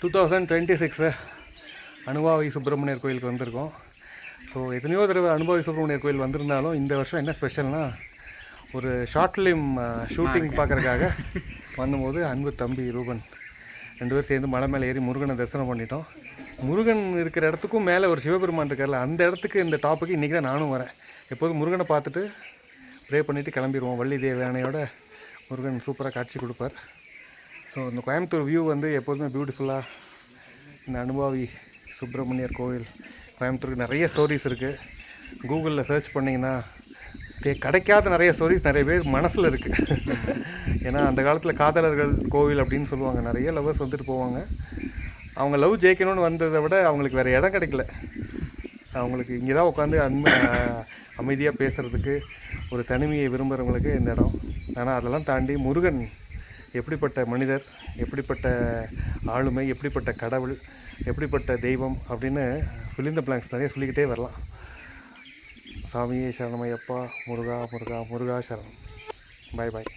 2026 அனுபவி சுப்பிரமணியர் கோயிலுக்கு வந்திருக்கோம். ஸோ எத்தனையோ தடவை அனுபவி சுப்பிரமணியர் கோயில் வந்திருந்தாலும் இந்த வருஷம் என்ன ஸ்பெஷல்னால் ஒரு ஷார்ட் ஃபிலிம் ஷூட்டிங் பார்க்குறதுக்காக வந்தபோது அன்பு தம்பி ரூபன் 2 பேர் சேர்ந்து மலை மேலே ஏறி முருகனை தரிசனம் பண்ணிட்டோம். முருகன் இருக்கிற இடத்துக்கும் மேலே ஒரு சிவபெருமான் இருக்கார்ல, அந்த இடத்துக்கு இந்த டாப்புக்கு இன்றைக்கி தான் நானும் வரேன். எப்போதும் முருகனை பார்த்துட்டு ப்ரே பண்ணிவிட்டு கிளம்பிடுவோம். வள்ளி தேவயானையோட முருகன் சூப்பராக காட்சி கொடுப்பார். ஸோ இந்த கோயம்புத்தூர் வியூ வந்து எப்போதுமே பியூட்டிஃபுல்லாக. இந்த அனுபவி சுப்பிரமணியர் கோவில் கோயம்புத்தூருக்கு நிறைய ஸ்டோரிஸ் இருக்குது. கூகுளில் சர்ச் பண்ணிங்கன்னா கிடைக்காத நிறைய ஸ்டோரிஸ் நிறைய பேர் மனசில் இருக்குது. ஏன்னா அந்த காலத்தில் காதலர்கள் கோவில் அப்படின்னு சொல்லுவாங்க. நிறைய லவ்வர்ஸ் வந்துட்டு போவாங்க. அவங்க லவ் ஜெயிக்கணும்னு வந்ததை விட அவங்களுக்கு வேறு இடம் கிடைக்கல. அவங்களுக்கு இங்கே தான் உட்காந்து அமைதியாக பேசுகிறதுக்கு ஒரு தனிமையை விரும்புகிறவங்களுக்கு இந்த இடம். ஆனால் அதெல்லாம் தாண்டி முருகன் எப்படிப்பட்ட மனிதர், எப்படிப்பட்ட ஆளுமை, எப்படிப்பட்ட கடவுள், எப்படிப்பட்ட தெய்வம் அப்படின்னு fill in the blanks நிறைய சொல்லிக்கிட்டே வரலாம். சாமியே சரணமையப்பா, முருகா முருகா முருகா சரணம். பாய் பாய்.